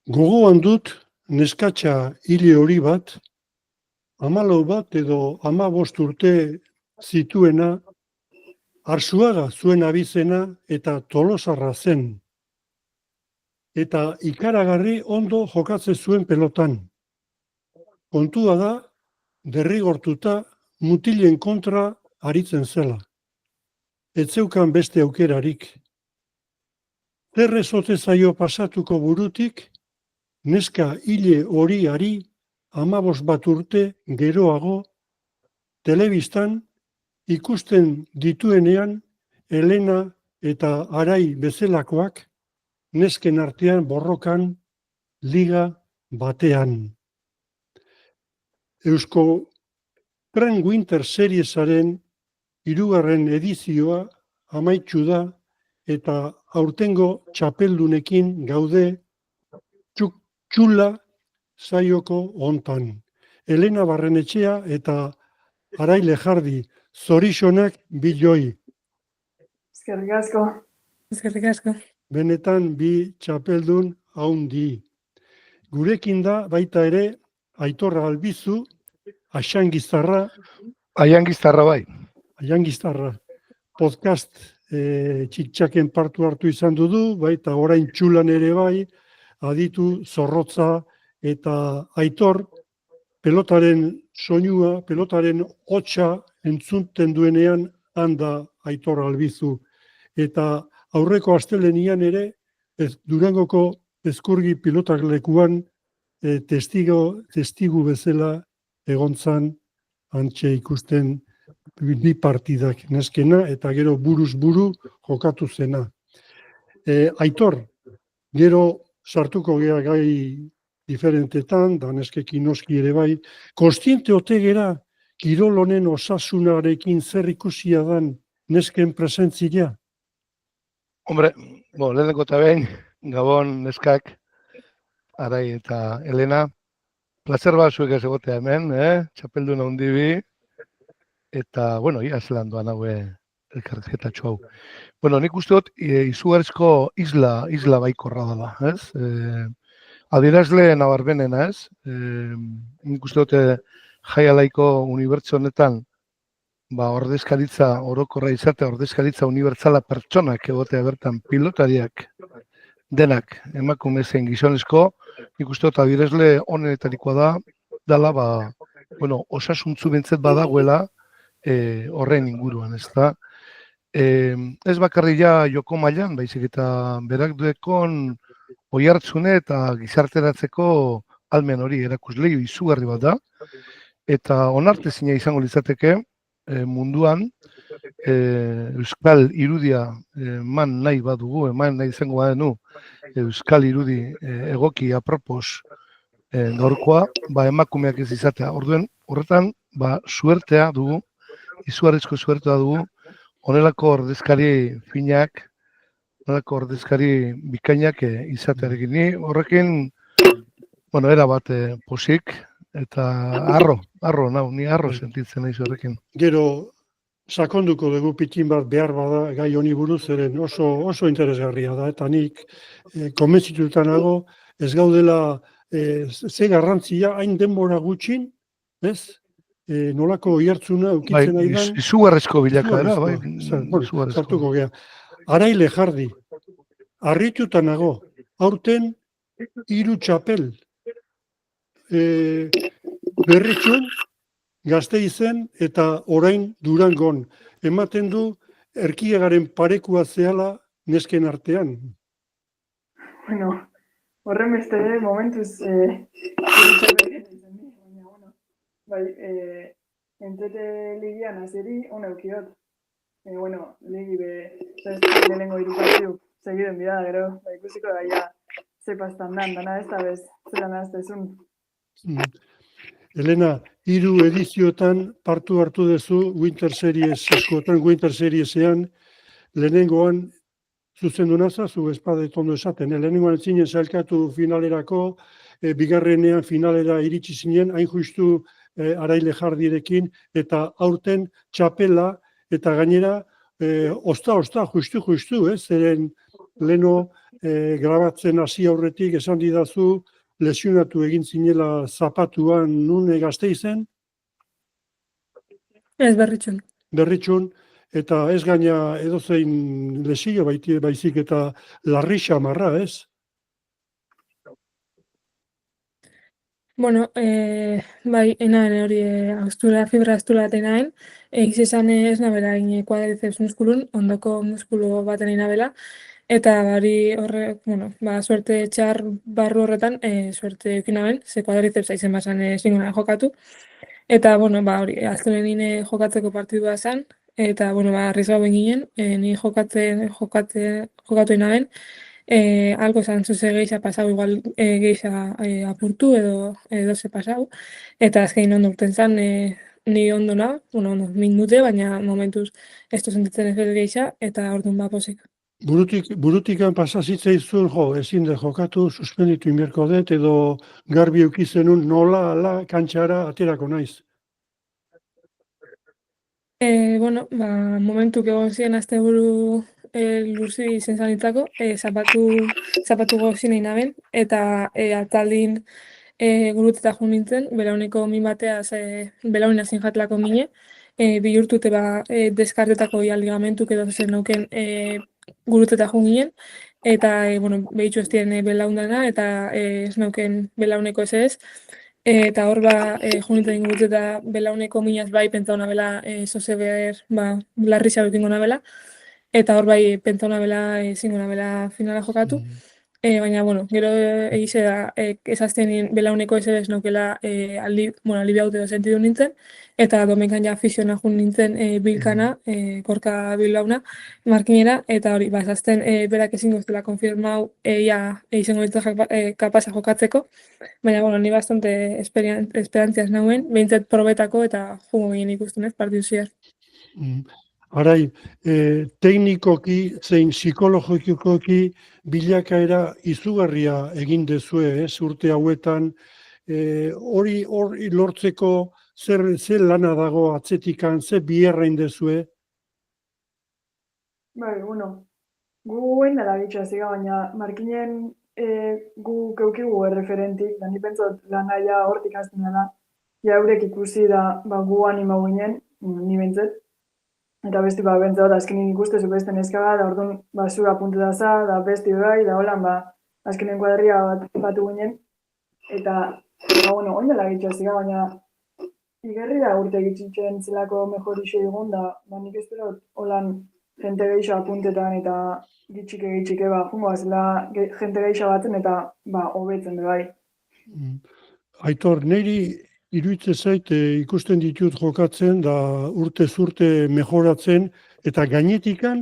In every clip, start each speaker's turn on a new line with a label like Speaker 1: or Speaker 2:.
Speaker 1: Gogoan dut neskatxa hile hori bat, 14 bat edo 15 urte zituena, Arzuaga zuen abizena eta Tolosarra zen. Eta ikaragarri ondo jokatzen zuen pelotan. Kontua da, derrigortuta mutilen kontra aritzen zela. Ez zeukan beste aukerarik. Zer ez ote zaio pasatuko burutik, neska hile horiari 15 bat urte geroago, telebistan ikusten dituenean Elena eta Arai bezalakoak nesken artean borrokan liga batean. Eusko Tren Winter Seriesaren 3. edizioa amaittu da eta aurtengo txapeldunekin gaude txula saioko hontan. Elena Barrenetxea eta Arai Lejardi, zorixonak biloi.
Speaker 2: Eskerrik asko.
Speaker 3: Eskerrik asko.
Speaker 1: Benetan bi txapeldun haundi. Gurekin da baita ere Aitor Albizu, Aixangiztarra,
Speaker 4: bai.
Speaker 1: Aixangiztarra, podcast txitxaken partu hartu izan du, baita orain txulan ere bai, aditu zorrotza eta Aitor pelotaren soinua, pelotaren hotsa entzunten duenean handa Aitor Albizu. Eta aurreko astelenian ere, Durangoko Ezkurgi pilotak lekuan testigu bezala egontzan antxe ikusten bi partidak neskena eta gero buruz buru jokatu zena. Aitor, gero sartuko gea gai diferentetan, da neskekin noski ere bai, kontziente ote gera kirol honen osasunarekin zer ikusia dan nesken presentzia?
Speaker 4: Hombre, lehenengo eta behin, Gabon neskak, Arai eta Elena, placer bat zuek ez egotea hemen, txapeldun handi bi, eta, ia zelan doan haue elkarreketatxo hau. Nik uste dut, izugarrizko isla baikorra dela, ez? Adierazle nabarbenena, ez? Nik uste dut, Jaialaiko unibertso honetan, ordezkaritza orokorra izatea, ordezkaritza unibertsala pertsonak egotea bertan pilotariak denak emakume zein gizonezko, nik uste dut adierazle honetarikoa dela, osasuntzu bintzet badagoela horren inguruan, ez da. Ez bakarri ja joko mailan, baizik eta berak duekon oihartzune eta gizarteratzeko almen hori erakusleio izugarri bat da, eta onartezina izango litzateke munduan euskal irudia eman nahi badugu, eman nahi izango badenu euskal irudi egoki apropos gaurkoa, emakumeak ez izatea. Horretan, suertea dugu, izugarrizko suertea dugu, honelako ordezkari finak, honelako ordezkari bikainak izatearekin. Ni horrekin, era bat posik, eta ni arro sentitzen naiz horrekin.
Speaker 1: Gero, sakonduko dugu pitin bat behar bada gai honi buruz, eren oso interesgarria da, eta nik konbentzituta nago, ez gaudela ze garrantzia hain denbora gutxin, ez? Nolako oihartzuna eukitzen nahi dan.
Speaker 4: Izugarrizko bilakaera, bai.
Speaker 1: Sartuko gea. Arai Lejardi, harrituta nago, aurten 3 txapel. Berritxun, Gasteizen eta orain Durangon. Ematen du erkiegaren parekua zehala nesken artean.
Speaker 2: Horren beste momentuz entzete ligian azeri hona eukiot. Ligi lehenengo 3 partidu segiden bida, gero, ikusiko daia zepastan dan, dana ez da bez, zelan aztezun.
Speaker 1: Elena, 3 edizioetan partu hartu duzu Winter Series, askotan Winter Seriesean, lehenengoan zuzendu nazazu, espadet ondo esaten, lehenengoan zinen zailkatu finalerako, bigarrenean finalera iritsi zinen, hain justu Arai Lejardirekin, eta aurten txapela, eta gainera, justu, zeren leno grabatzen hasi aurretik esan didazu lesionatu egin zinela zapatuan nune Gasteizen,
Speaker 3: Ez berritxun.
Speaker 1: Berritxun, eta ez gaina edozein lesio baizik eta larri xamarra, ez?
Speaker 3: Bueno, bai, enaen hori fibra astula enaen, egiz esan ez nabela kuadrizeps muskulun, ondoko muskulu baten inabela, eta bari horre, bueno, suerte txar barru horretan, suerte eukinaben, ze kuadrizeps aizen basan zinguna jokatu, eta, bueno, hori, aztelen nine jokatzeko partidua zen, eta, bueno, arrizau ben ginen, ni jokatu inaben, algo esan zuze geixa pasau, igual geixa apurtu edo ze pasau, eta azkein ondo urten zen, ni ondo na, bueno, minute, baina momentuz ez du sentitzen ez geixa, eta orduan posik.
Speaker 1: Burutikan pasa zitzaizun, ezin da jokatu, suspenditu inberko dut, edo garbi eukizenun nola, ala, kantxara, aterako naiz.
Speaker 3: Bueno, momentuk egon ziren asteburu lurzi izen zanitzako, zapatu gozien egin naben, eta ataldin guruteta jo nintzen, belauneko min bateaz, belaunina zin jatlako mine, bihurtute deskartetako ligamentuk edo zen nauken guruteta jo ginen, eta, bueno, behitxu ez diren belaundana, eta ez nauken belauneko ez, eta hor jo nintzen guruteta belauneko minaz bai pentsa hona bela zoze behar, larri xabetingo nabela, eta hor bai pentsa hona bela zingo nabela finala jokatu. Baina, bueno, gero egize da, esazten belauneko ez naukela alibi haute edo sentidu nintzen, eta domenkan ja fisiona jun nintzen bilkana, korka bilauna, markinera, eta hori, esazten berak ezingo ez dela konfirmau izango nintzen kapasa jokatzeko, baina, bueno, ni bastante esperantziaz nauen, behintzat probetako eta jungo ginen ikusten ez, partidu ziar.
Speaker 1: Arai, teknikoki, zein psikologikoki bilakaera izugarria egin dezue, urte hauetan, hori lortzeko zer lana dago atzetikan, zer biherrein dezue?
Speaker 2: Bai, bueno, gu dela bitxa ziga, baina markinen gu keukigu erreferentik, da ni pentsot lana ja hortik hasten dela, ja eurek ikusi da gu animau ginen, ni bentzet, eta besti bentzat azkenin ikustezu beste neska bat, da orduan zura puntu da za, da besti bai, da holan azkenen kuadria batu ginen, eta, bueno, oindela bitxa ziga, baina igerri da urte egitzitzen zelako mejor iso egun, da nik ez dut holan jente geisha apuntetan eta gitxike, jungo zela jente geisha batzen eta hobetzen bai.
Speaker 1: Aitor, niri iruditzen zait ikusten ditut jokatzen da urtez urte mejoratzen eta gainetikan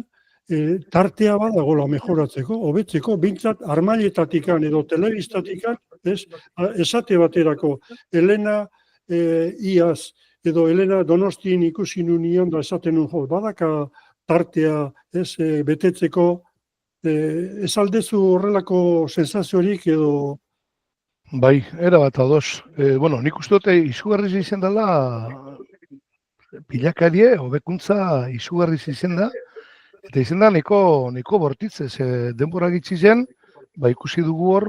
Speaker 1: tartea badagola mejoratzeko, hobetzeko, bintzat armailletatikan edo telebistatikan, esate baterako, Elena iaz edo Elena Donostin ikusi nunion da esaten nun badaka tartea betetzeko, ez aldezu horrelako sensaziorik edo?
Speaker 4: Bai, era bat ados. Bueno, nik uste dute izugarriz izen dela pilakarie, hobekuntza izugarriz izen da, eta izen da neko bortitzez, denbora gitzi zen, ikusi dugu hor,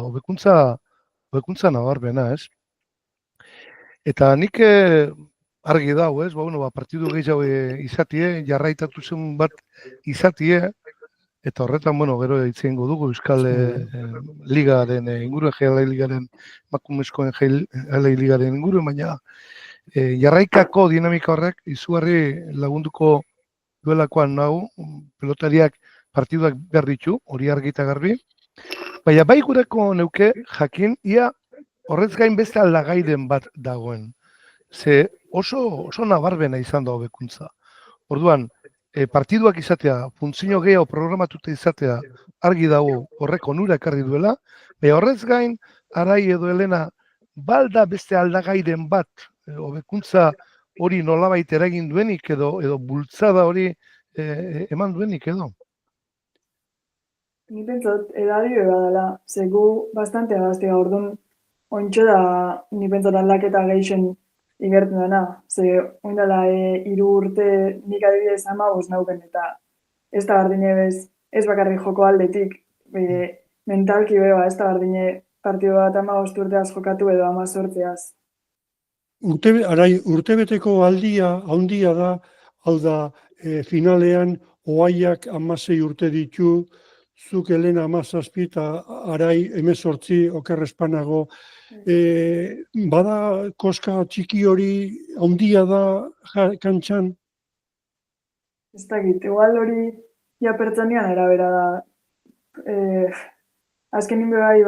Speaker 4: hobekuntza nabarbena, ez? Eta nik argi dau, ez? Partidu gehiago izatie, jarraitatu zen bat izatie, eta horretan, gero itzen dugu Euskal Ligaren inguruen, Jaialai Ligaren, emakumezkoen Jaialai Ligaren inguruen, baina jarraikako dinamika horrek izugarri lagunduko duelakoan nahu, pelotariak partiduak behar ditu, hori argi eta garbi, baina bai gureko neuke jakin, ia horrez gain beste aldagairen bat dagoen. Ze oso nabarbena izan da hobekuntza. Orduan, partiduak izatea, funtzio gehiago programatuta izatea argi dago horrek onura ekarri duela, baina horrez gain, Arai edo Elena, balda beste aldagairen bat, hobekuntza hori nolabait eragin duenik edo bultzada hori eman duenik edo.
Speaker 2: Ni pentsot, edadio badala, ze gu bastante agaztia orduan, ointxo da, ni pentsot aldaketa gehixen igertzen dena, ze oindala 3 urte nik adibidez 15 nauken, eta ez da bardin ebez ez bakarrik joko aldetik, mentalki beba, ez da berdine partidu bat 15 urteaz jokatu edo 18az.
Speaker 1: Urtebeteko handia da, hau da, finalean Oaiak 16 urte ditu, zuk Elena 17 eta Arai 18 okerrespanago. Bada koska txiki hori handia da kantxan?
Speaker 2: Ez dakit, igual hori ja pertsonian arabera da. Azkenin bai,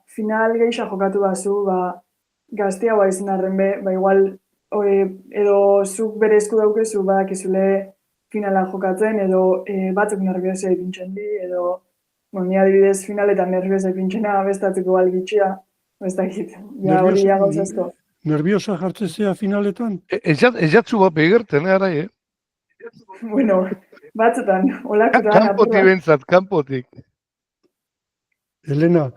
Speaker 2: final geisha jokatu bazu, gazteagoa izan arren be, igual edo zuk bere esku daukezu badakizule finala jokatzen, edo batzuk nerviosa ipintzen di, edo ni adibidez finaletan nerviosa ipintzena bestatzeko balgitxia, ez dakit, ja hori ja gauzazko.
Speaker 1: Nerviosa jartzezea finaletan?
Speaker 4: Ez jatzu bat begerten, Arai,
Speaker 2: Bueno, batzutan, olakutan.
Speaker 4: Kanpotik bentsat, kanpotik.
Speaker 1: Elena,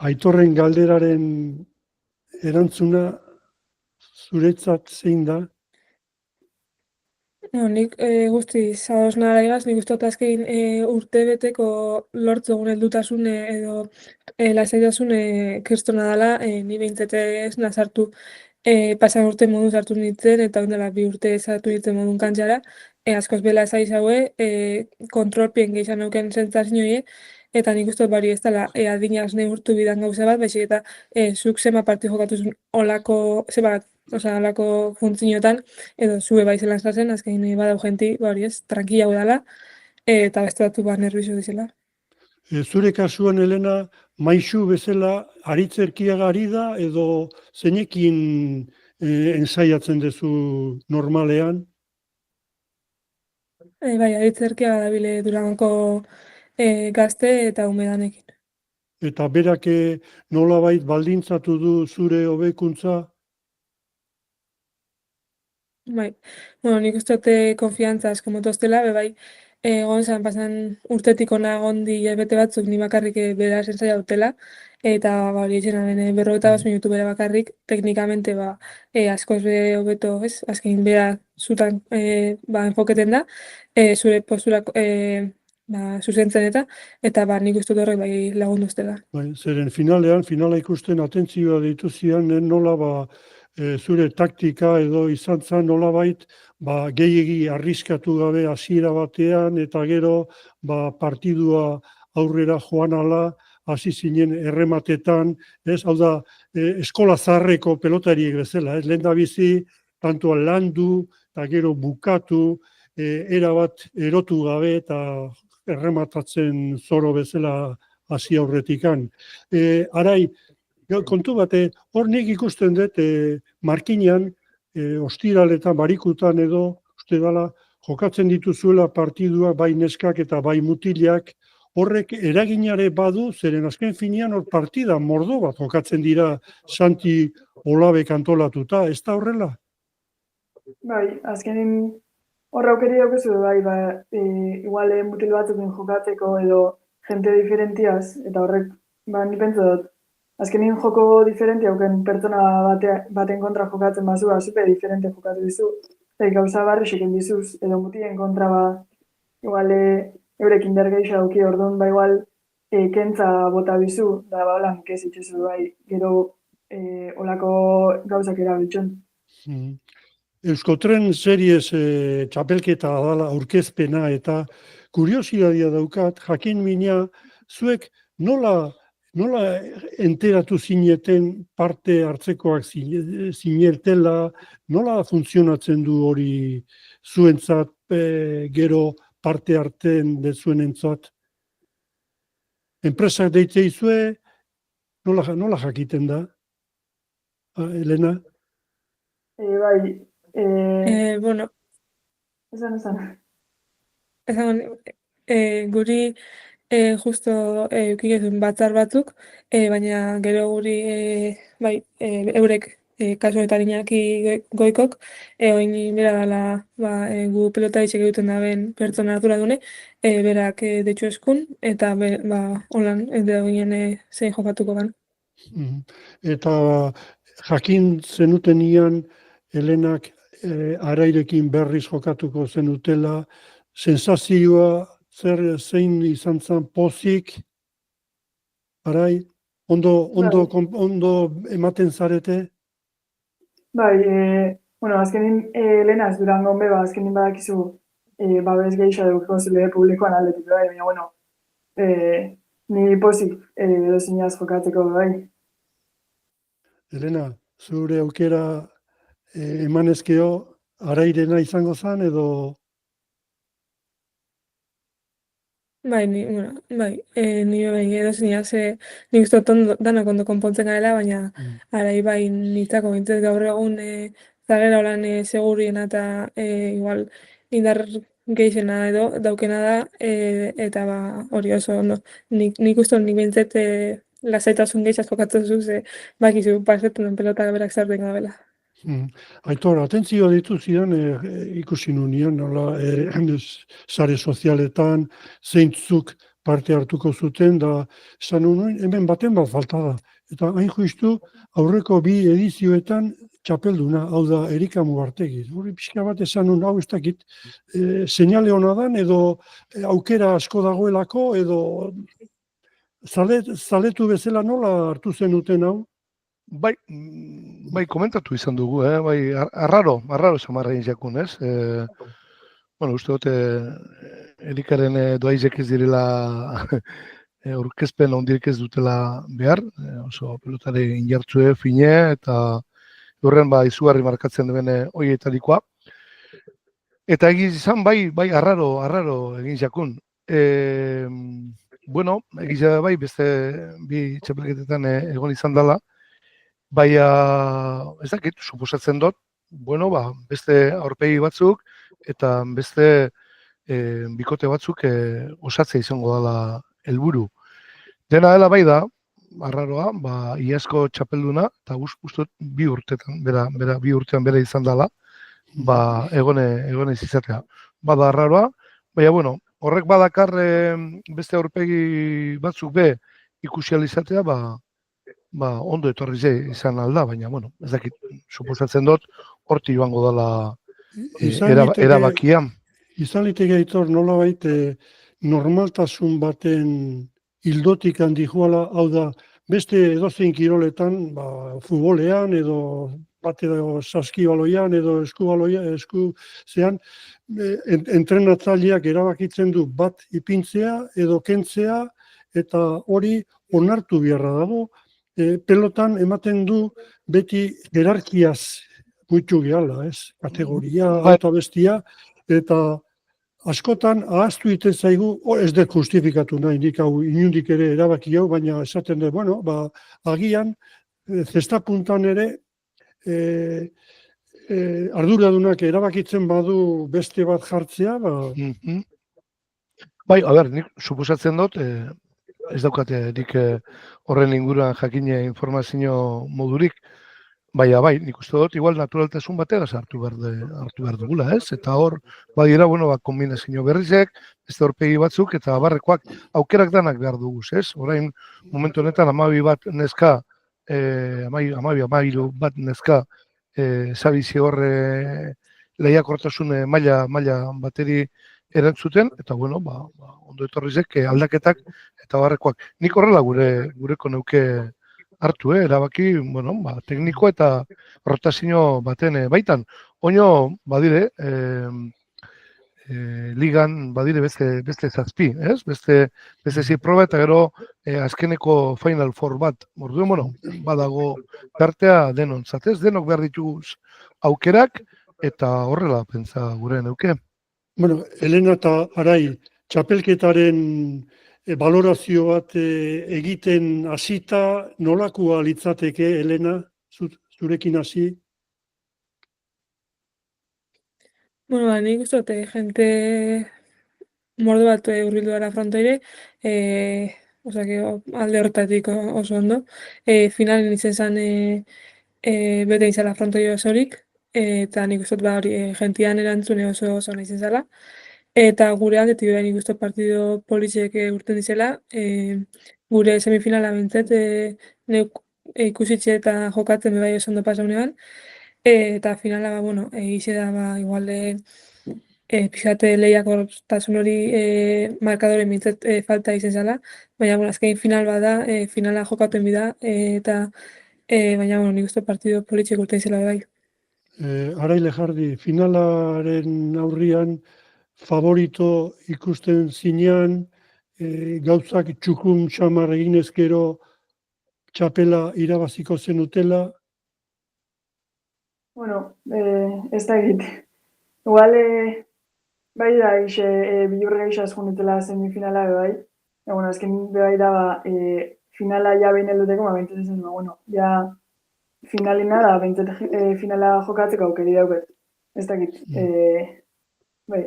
Speaker 1: Aitorren galderaren erantzuna zuretzat zein da?
Speaker 3: Nik guztiz ados naraigaz, nik uste dut azken urtebeteko lortzegun heldutasun edo lasaitasun kristona dela, ni behintzat ez nazartu pasan urte modun sartu nintzen, eta ondela 2 urte sartu nintzen modun kantxara, askoz bela zaiz haue, kontrolpien gehizan neuken sentzazioie, eta nik uste dut bari ez dela adinaz neurtu bidan gauza bat, baizik eta zuk zema parti jokatuzun olako, olako funtzioetan, edo zue bai zelan zazen, azkein badau jenti, hori ez, tranquila dela, eta beste batu nervioso dizela.
Speaker 1: Zure kasuan, Elena, maisu bezala aritzerkiaga ari da, edo zeinekin ensaiatzen duzu normalean?
Speaker 3: Bai, aritzerkiaga dabile Durango gazte eta umedanekin.
Speaker 1: Eta berak nolabait baldintzatu du zure hobekuntza?
Speaker 3: Bai, nik uste dute konfiantza asko motoztela, bai, egon zan pasan urtetik ona gondi bete batzuk ni bakarrik bera zentzai dutela, eta hori etxenaren 45 minutu bere bakarrik, teknikamente askoz be hobeto, ez, azkein bera zutan enfoketen da, zure postura zuzentzen eta nik uste dut horrek bai lagundu ustela.
Speaker 1: Bai, zeren finala ikusten atentzioa dituzian, nola zure taktika edo izan zen nolabait gehiegi arriskatu gabe hasiera batean, eta gero partidua aurrera joan ala, hasi zinen errematetan, ez, hau da, eskola zaharreko pelotariek bezala, ez, lehen da bizi, tantua landu, eta gero bukatu, erabat erotu gabe, eta errematatzen zoro bezala hasi aurretikan. Arai, kontu bate, hor nik ikusten dut, markinan, ostiraletan, barikutan edo, uste dela, jokatzen dituzuela partidua bai neskak eta bai mutilak, horrek eraginare badu, zeren azken finean hor partida mordo bat jokatzen dira Santi Olabek antolatuta, ez da horrela?
Speaker 2: Bai, azkenin horra aukeri daukezu, igual mutil batzukin jokatzeko edo jente diferentiaz, eta horrek, ni pentsa dut, azkenin joko diferente hauken pertsona baten kontra jokatzen bazua, super diferente jokatu dizu, eta gauza barrixekin dizuz, edo mutien kontra igual eurekin dergeixa dauki orduan, igual kentza bota bizu, da holan ez itxezu, gero olako gauzak erabiltzen.
Speaker 1: Euskotren series txapelketa dala aurkezpena, eta kuriosidadia daukat, jakin mina, zuek nola enteratu zineten parte hartzekoak zinetela, nola funtzionatzen du hori zuentzat, gero parte hartzen dezuenentzat? Enpresak deitze izue, nola jakiten da, Elena?
Speaker 3: Bueno, guri justo eukiketun batzar batzuk, baina gero guri eurek kasuetan Iñaki Goikok, oin bera dela gu pelota itxek egiten daben pertsona arduradune, berak deitxu eskun, eta holan, edo ginen zein jokatuko gan.
Speaker 1: Eta jakin zenutenian Elenak Arairekin berriz jokatuko zenutela, sensazioa zein izan zen pozik, arai, ondo ematen zarete?
Speaker 2: Bai, bueno, azkenin Lehenaz Durangon beba, azkenin badakizu babes gehiago dukiko zile publikoan aldetik, bai, baina, bueno, ni pozik edozinaz jokatzeko, bai.
Speaker 1: Elena, zure aukera emanezkeo arairena izango zen edo
Speaker 3: Bai, ni bai, edozein nik uste dut danok ondo konpontzen garela, baina arai bai nitzako bintzat gaur egun zagera holan seguriena eta igual indar gehixena edo daukena da, eta ba hori oso ondo. Nik uste dut nik bintzat lasaitasun gehixaz jokatzen zuz, bakizu pasetan den pelota berak zarten gabela.
Speaker 1: Aitor, atentzioa ditu zidan ikusi nunian, nola, sare sozialetan, zeintzuk parte hartuko zuten, da esan nuen, hemen baten bat falta da. Eta hain justu, aurreko bi edizioetan txapelduna, hau da, Erika Mugartegi. Hori pixka bat esan nuen, hau ez dakit, seinale hona dan, edo aukera asko dagoelako, edo zaletu bezala nola hartu zenuten hau?
Speaker 4: Bai, komentatu izan dugu, bai, arraro samarra jakun, ez? Bueno, uste dute, Erikaren doaizek ez direla aurkezpen ondirik ez dutela behar, oso pelotare injartzue, fine, eta horren ba izugarri markatzen duen hoietarikoa. Eta egiz izan, bai, arraro egin jakun. Bueno, egiz bai, beste bi txapelketetan egon izan dela, baina, ez dakit, suposatzen dut, bueno, ba, beste aurpegi batzuk eta beste bikote batzuk osatzea izango dela helburu. Dena dela bai da, arraroa, ba, iazko txapelduna, eta uste bi urtean bera izan dela, ba, egone izatea. Bada arraroa, baina, bueno, horrek badakar beste aurpegi batzuk be ikusializatea, ba, ondo etorri izan alda, baina, bueno, ez dakit, suposatzen dut, horti joango dela erabakia.
Speaker 1: Izan liteke Aitor nolabait normaltasun baten hildotik handi joala, hau da, beste edozein kiroletan, ba, futbolean edo bat edo saskibaloian edo eskuzean, entrenatzaileak erabakitzen du bat ipintzea edo kentzea, eta hori onartu beharra dago, pelotan ematen du beti jerarkiaz gutxu gehala, ez? Kategoria, alta bestia, eta askotan ahaztu egiten zaigu, ez dut justifikatu nahi, nik hau inundik ere erabaki hau, baina esaten dut, bueno, ba, agian, zestapuntan ere, arduradunak erabakitzen badu beste bat jartzea, ba...
Speaker 4: Bai, a ber, nik suposatzen dut, ez daukate nik horren inguruan jakine informazio modurik, baina bai, nik uste dut, igual naturaltasun batera hartu behar dugula, ez? Eta hor, badira, bueno, kombinazio berrizek, beste horpegi batzuk, eta barrekoak aukerak danak behar duguz, ez? Orain, momentu honetan, amabi bat neska, amabiru bat neska, zabizi horre lehiakortasun maila bateri erantzuten, eta bueno, ondo etorrizek aldaketak eta barrekoak. Nik horrela gureko neuke hartu, erabaki, bueno, tekniko eta rotazio baten baitan. Oino, badire, ligan badire beste zazpi, ez? Beste ziproba eta gero azkeneko Final Four bat. Orduen, bueno, badago tartea denontzat, ez? Denok behar dituz aukerak eta horrela pentsa gure neuke.
Speaker 1: Bueno, Elena eta Arai, txapelketaren balorazio bat egiten hasita nolakoa litzateke, Elena, zurekin hasi?
Speaker 3: Bueno, nik uste dut, jente mordo bat hurbildu gara frontoire, alde horretatik oso ondo. Finalen izan zen bete izala frontoire osorik, eta nik uste dut hori gentian erantzune oso nahi izan zela. Eta gure aldetik bai nik uste partido polizek urten dizela, gure semifinala bintzet, ikusitxe eta jokatzen bai oso ondo pasaunean, eta finala, bueno, egize da, igual pixate lehiakortasun hori markadore mintzat falta izan zela, baina bueno, azkein final bada, finala jokatuen bida, eta baina bueno, nik uste partido politxik urte izela bai.
Speaker 1: Araile Jardi, finalaren aurrian favorito ikusten zinean, gauzak txukun xamar egin ezkero txapela irabaziko zenutela.
Speaker 2: Bueno, ez da egit. Igual, bai da, ixe, bilurre gaixa eskunetela semifinala bai. Bueno, azken bai da, finala ja behin elduteko, bentsat esan, bueno, ja finalina da, bentsat finala jokatzeko aukeri dauket. Ez da egit. Bai.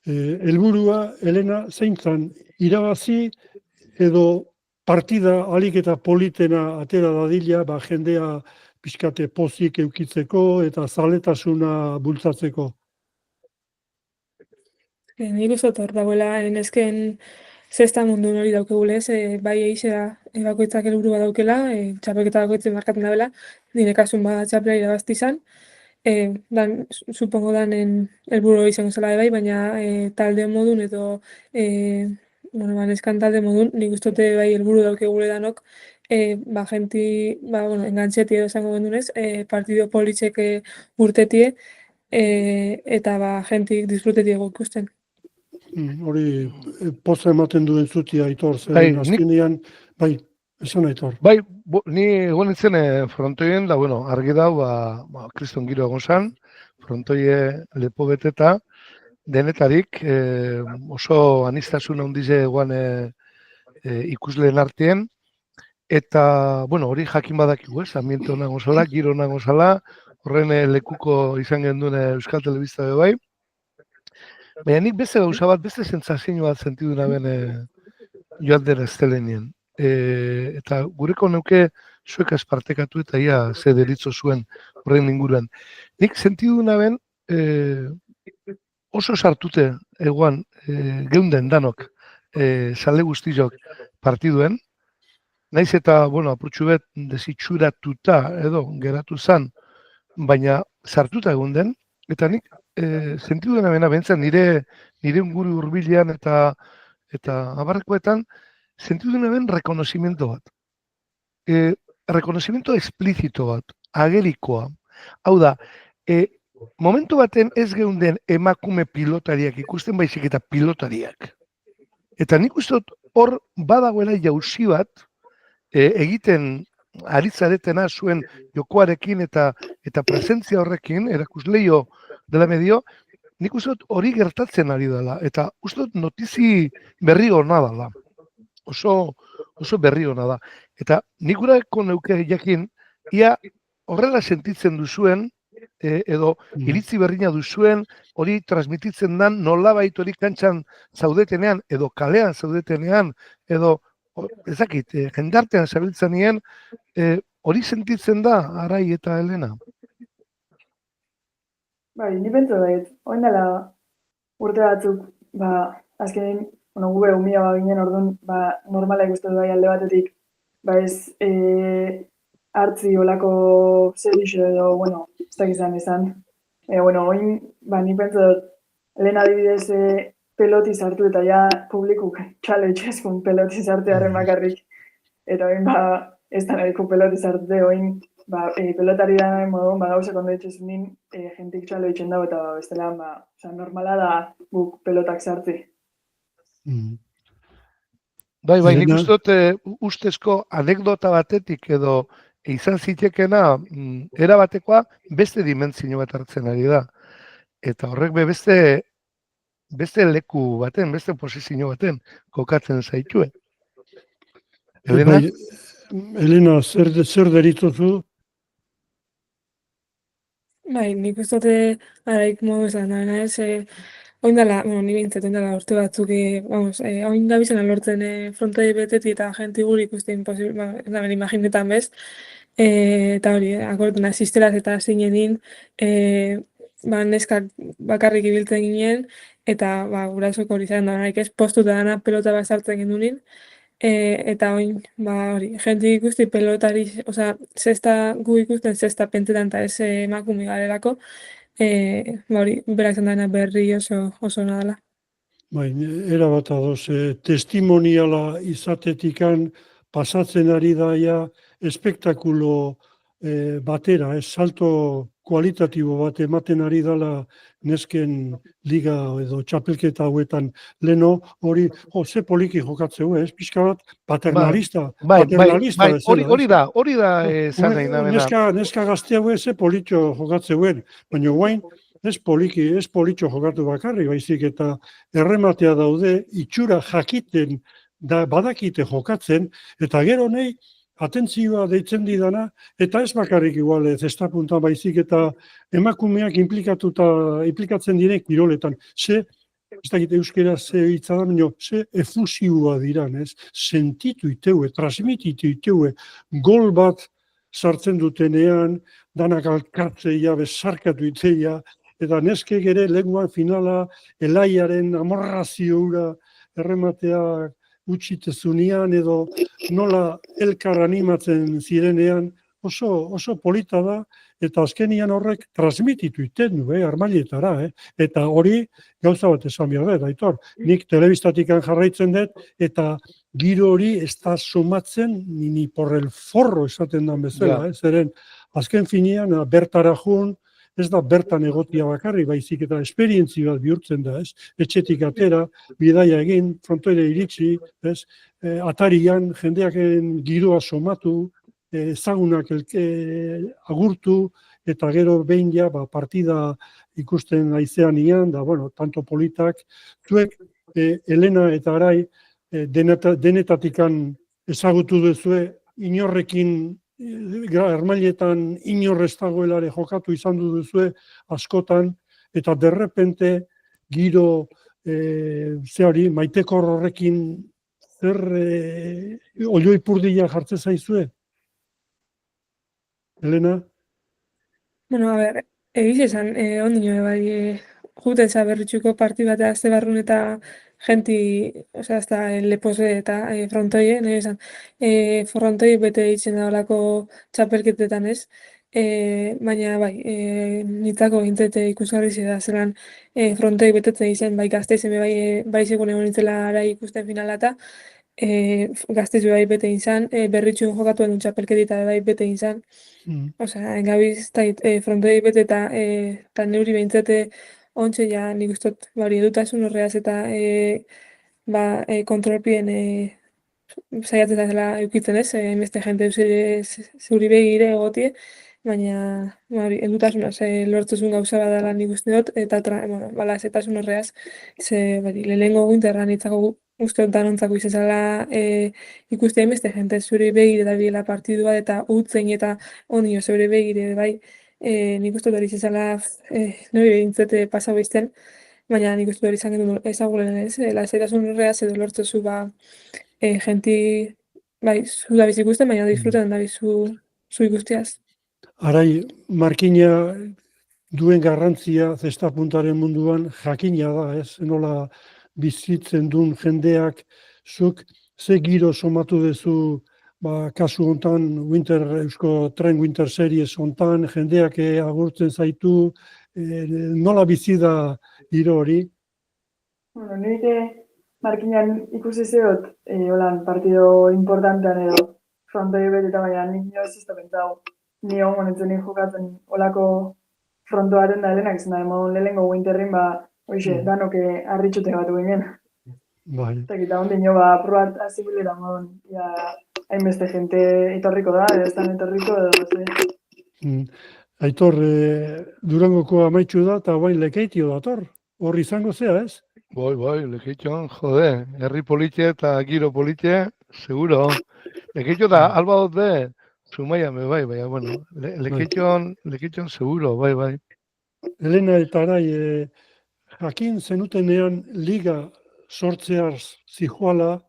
Speaker 1: Helburua, Elena, zein zan, irabazi edo partida alik eta politena atera dadila, jendea pixkate pozik eukitzeko eta zaletasuna bultzatzeko.
Speaker 3: Nik uste hor dagoela, nesken zesta mundu hori daukegulez, bai egizea bakoitzak helburu bat daukela, txapelketa bakoitzen markatzen dabela, nire kasun bada txapela irabazti izan, supongo danen helburu izango zela bai, baina talde modun edo bueno, neskan talde modun, nik uste dute bai helburu daukegule danok, genti, bueno, engantxeti edo esango gendunez, partido politxek urtetie, eta jentik disfrutetie ikusten.
Speaker 1: Hori poza ematen duen zutia Aitor,
Speaker 4: Bai,
Speaker 1: zeren azkenean, bai, esan Aitor.
Speaker 4: Bai, ni egon nintzen frontoien, da, bueno, argi dau, kriston giro egon zan, frontoie lepo beteta, denetarik oso anistasun handize egoan ikusleen artean, eta, bueno, hori jakin badakigu, ambiente honan gozala, giro honan gozala, horren lekuko izan genduen Euskal Telebista be bai. Baina nik beste gauza bat, beste sentsazio bat sentidu naben joan den estelenien. Eta gureko neuke zuek espartekatu eta ia ze deritzo zuen horren inguruan. Nik sentidu naben oso sartute eguan geunden danok sale guztiok partiduen. Naiz eta, bueno, apurtxu bet desitxuratuta edo geratu zan, baina sartuta egunden. Eta nik sentidu dena bena bentzen nire inguru hurbilean eta abarrekoetan sentidu dena ben rekonozimiento bat. Rekonozimiento explizito bat, agerikoa. Hau da, momentu baten ez geunden emakume pilotariak ikusten baizik eta pilotariak. Eta nik uste dut hor badagoela jauzi bat egiten aritzaretena zuen jokoarekin eta presentzia horrekin, erakusleio dela medio, nik uste dut hori gertatzen ari dela. Eta uste dut notizi berri hona dela. Oso berri hona da. Eta nik urako neuke jakin, ia horrela sentitzen duzuen, edo iritzi berrina duzuen, hori transmititzen dan nolabait hori kantxan zaudetenean, edo kalean zaudetenean, edo ezakit, jendartean zabiltzen nien, hori sentitzen da, Arai eta Elena?
Speaker 2: Bai, ni pentsa dut, oin dela urte batzuk, azkenin, gube umia ginen orduan, normala ikusten bai alde batetik, ez hartzi olako zerixo edo, ez dakizan izan. Oin, ni pentsa dut, lehen adibidez peloti sartu eta ja publikuk txalo itxeskun peloti sartu harren bakarrik. Eta oin, ez da nahiko peloti sartu, oin, pelotari da nahi modun, gauzak ondo itxesunin, jentik txalo itxen dago eta bestela, normala da guk pelotak sartzi.
Speaker 4: Bai, nik uste dut ustezko anekdota batetik edo izan zitekena erabatekoa beste dimentsio bat hartzen ari da. Eta horrek beste leku baten, beste posizio baten kokatzen zaitue. Elena?
Speaker 1: Elena, zer deritzozu?
Speaker 3: Bai, nik uste dut Araik modu esan da, ez? Oindala, ni bintzat, oindala urte batzuk, oin da bizena lortzen frontoi betetik eta jenti guri ikusten imposible, ez da ben imaginetan bez. Eta hori, akorten asisteraz eta zinenin, neskak bakarrik ibiltzen ginen, eta gurasoko hori zaren da, ez postuta dana pelota bat sartzen gendunin, eta oin, hori, jenti ikusti pelotari, zesta gu ikusten zesta pentsetan eta ez emakumi garelako, hori, berak esan dena berri oso nadala.
Speaker 1: Bai, era bat adoz, testimoniala izatetikan pasatzen ari daia espektakulo batera, salto kualitatibo bat ematen ari dala nesken liga edo txapelketa hauetan leno, hori, ze poliki jokatzeu, pixka bat paternalista, paternalista bezala.
Speaker 4: Hori da esan nahi nabena.
Speaker 1: Neska gazte haue ze politxo jokatzeuen, baina guain, ez politxo jokatu bakarri, baizik eta errematea daude, itxura jakiten, badakite jokatzen, eta gero nahi, atentzioa deitzen didana, eta ez bakarrik igual zestapuntan baizik eta emakumeak implikatzen direk kiroletan. Ez dakit euskera ze hitza da, ze efusioa diran, sentitu iteue, transmititu iteue, gol bat sartzen dutenean, danak alkartzeia, bezarkatu iteia, eta neskek ere lenguan finala, elaiaren amorrazio hura errematea utxitezunean, edo nola elkar animatzen zirenean, oso polita da, eta azkenian horrek transmititu iten du, armailetara, eta hori gauza bat esan behar dut, Aitor. Nik telebistatikan jarraitzen dut, eta giro hori ez da somatzen, ni por el forro esaten dan bezala, zeren azken finean bertara jun, ez da bertan egotia bakarri, baizik eta esperientzi bat bihurtzen da, etxetik atera, bidaia egin, frontoire iritsi, atarian jendeak giroa somatu, ezagunak agurtu, eta gero behin ja partida ikusten aizean ian, da, bueno, tanto politak, zuek, Elena eta Arai, denetatikan ezagutu duzue, inorrekin, ermailetan inorrez dagoelare jokatu izan duzue askotan, eta derrepente giro zeari, maitekor horrekin zer olioi purdila jartzen zaizue? Elena?
Speaker 3: Bueno, a ber, egiz esan, ondino, bai, juten zaberritxuko parti bat azte barrun eta genti, oza, ez da, lepose eta frontoie, nahi esan, frontoie bete ditzen da olako txapelketetan ez, baina, bai, nitzako gintzete ikusgarri da, zelan frontoi betetzen izen, bai, gazteizen, bai, segun egon nintzela ara ikusten finala eta, gazteizu bai bete izan, berritxun jokatuen txapelketita bai bete izan, osea, engabiz, frontoi bete eta neuri behintzete ontsa ja nik ustot hori edutasun horreaz eta kontrolpien saiatzen da zela eukitzen ez, beste jente zeuri begire egotie, baina hori edutasunaz lortzuzun gauza badala nik uste dut, eta bala zetasun horreaz, lehenengo guinterran itzako uste dut danontzako izan zela ikusten beste jente zuri begire da biela partidua eta utzen eta onio zeure begire bai, nik uste dut hori izan zela nori behintzete pasau izten, baina nik uste dut hori izan genuen ezagulen ez, lasetasun horreaz edo lortzuzu jenti bai, zu da ikusten, baina disfrutan da zu ikustiaz.
Speaker 1: Arai, markina duen garrantzia zestapuntaren munduan jakina da, ez? Nola bizitzen duen jendeak, zuk ze giro somatu duzu, kasu hontan, Eusko Tren Winter Series hontan, jendeak agurtzen zaitu, nola bizi da giro hori?
Speaker 2: Bueno, nire markinan ikusi zeot, holan, partido importantean edo, frontoi bet eta baina nik nioz ez da pentsau, ni hongo nintzen jokatzen olako frontoaren da helenak izan da, emodun lehenko winterrin, hoxe, danoke harritxute bat ginen.
Speaker 1: Bai.
Speaker 2: Eta gita ondino, probat azibilera modun, hainbeste jente etorriko da, edo ez da etorriko, edo
Speaker 1: Aitor, Durangoko amaitxu da, eta bain lekeitio dator, hor izango zea, ez?
Speaker 4: Bai, lekeition, jode, herri politie eta giro politie, seguro. Lekeitio da, alba dut de, Zumaia me bai, bueno, lekeition seguro, bai.
Speaker 1: Elena eta Arai, jakin zenutenean liga sortzeaz zijoala,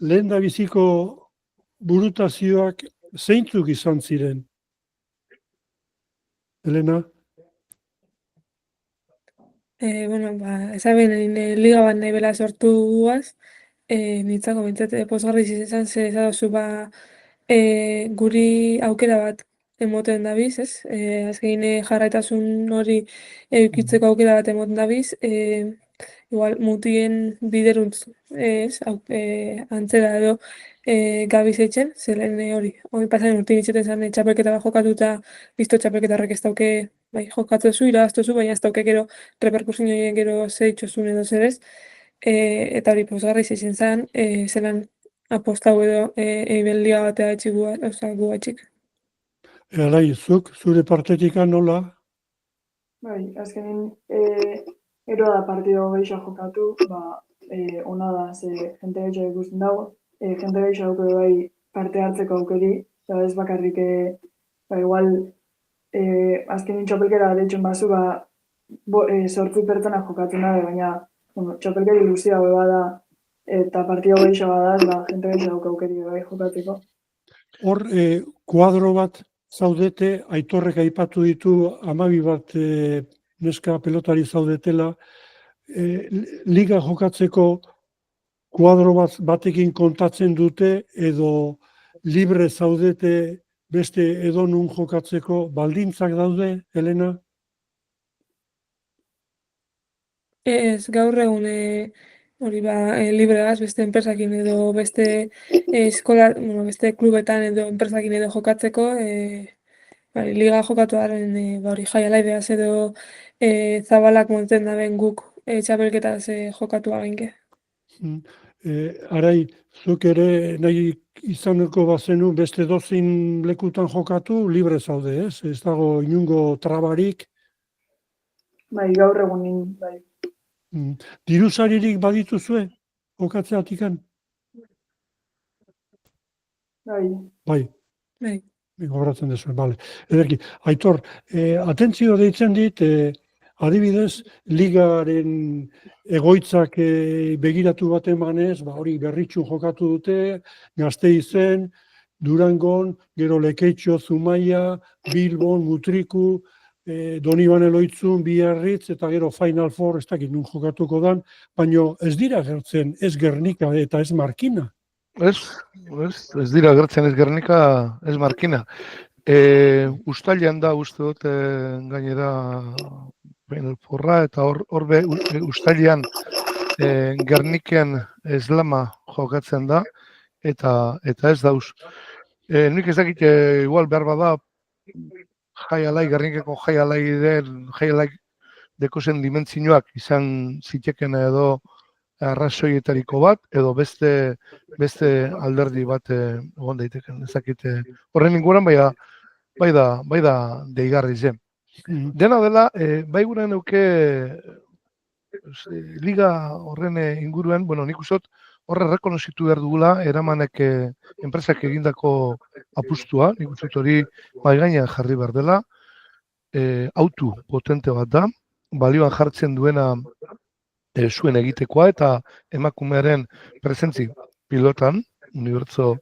Speaker 1: lehen da biziko burutazioak zeintzuk izan ziren? Elena?
Speaker 3: Bueno, ezaben liga bat nahi bela sortu guaz, nintzako bintzat pozgarri izan ze ezadozu guri aukera bat emoten dabiz, ez? Azkein jarraitasun hori eukitzeko aukera bat emoten dabiz, igual mutien bideruntz, ez? Antzera edo gabiz eitzen, zelen hori pasan urtin itxeten zen txapelketa bat jokatuta, bizto txapelketarrek ez dauke, bai, jokatzu, irabaztozu, baina ez dauke gero reperkusioen gero zeitxozun edo zer ez. Eta hori pozgarri izan zen, zelan apostau edo eiben liga batea etxik gu etxik.
Speaker 1: Alai, zure partetik nola?
Speaker 2: Bai, azkenin, eroa da partido gehiago jokatu, ona da, ze jente gehiago ikusten dago, jente gehiago dauke bai parte hartzeko aukeri, eta ez bakarrik, igual, azkenin txapelkera deitxun bazu, sortzi pertsona jokatzen dabe, baina, txapelkera ilusia da, eta partido gehiago da, jente gehiago dauke aukeri bai jokatzeko.
Speaker 1: Hor, kuadro bat zaudete, Aitorrek aipatu ditu 12 bat neska pelotari zaudetela, liga jokatzeko kuadro batekin kontatzen dute edo libre zaudete beste edonun jokatzeko baldintzak daude, Elena?
Speaker 3: Ez, gaur egun libregaz beste enpresakin edo beste eskola, beste klubetan edo enpresakin edo jokatzeko, liga jokatu garen hori jaialaideaz edo zabalak montzen daben guk txapelketaz jokatu gainke.
Speaker 1: Arai, zuk ere nahi izaneko bazenu beste dozin lekutan jokatu, libre zaude, ez? Ez dago inungo trabarik.
Speaker 2: Bai, gaur egunin, bai.
Speaker 1: Dirusaririk badituzue, jokatzeatikan?
Speaker 2: Bai.
Speaker 1: Bai.
Speaker 3: Bai.
Speaker 1: Gobratzen dezu, bale. Ederki, Aitor, atentzio deitzen dit, adibidez, ligaren egoitzak begiratu bat emanez, hori Berritxun jokatu dute, Gasteizen, Durangon, gero Lekeitxo, Zumaia, Bilbon, Mutriku, Donibane Loitzun, Biarritz, eta gero Final Four, ez dakit nun jokatuko dan, baina ez dira gertzen, ez Gernika eta ez Markina.
Speaker 4: Ez dira gertzen ez Gernika, ez Markina. Uztailean da, uste dut, gainera Final Fourra, eta hor be, Uztailean Gerniken eslama jokatzen da, eta ez dauz. Nik ez dakit, igual behar bada, jaialai, Gernikeko jaialai dekozen dimentzioak izan zitekena edo arrazoietariko bat, edo beste alderdi bat egon daiteken. Ez dakit, horren inguran bai da deigarri zen. Dena dela, bai gure neuke liga horren inguruan, nik ustot, horre rekonozitu behar dugula, eramanek enpresak egindako apustua, nik ustot hori bai gainean jarri behar dela, autu potente bat da, balioan jartzen duena zuen egitekoa eta emakumearen presentzi pilotan, unibertso